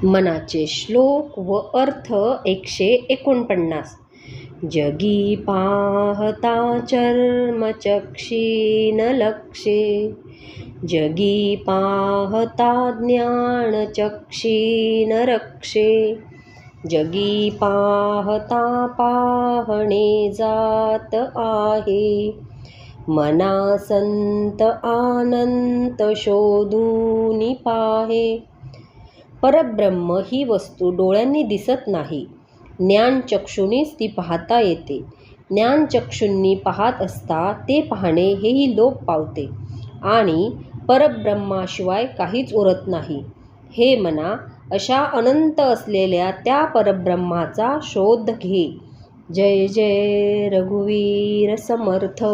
मनाचे श्लोक व अर्थ 149. जगी पाहता चर्मचक्षीन लक्षे, जगी पाहता ज्ञानचक्षीन रक्षे, जगी पाहता पाहणे जात आहे, मना संत आनंत शोधूनी पाहे. परब्रह्म ही वस्तू डोळ्यांनी दिसत नाही, ज्ञानचक्षुनीच ती पाहता येते. ज्ञानचक्षूंनी पाहत असता ते पाहणे हेही लोप पावते आणि परब्रह्माशिवाय काहीच उरत नाही. हे मना, अशा अनंत असलेल्या त्या परब्रह्माचा शोध घे. जय जय रघुवीर समर्थ.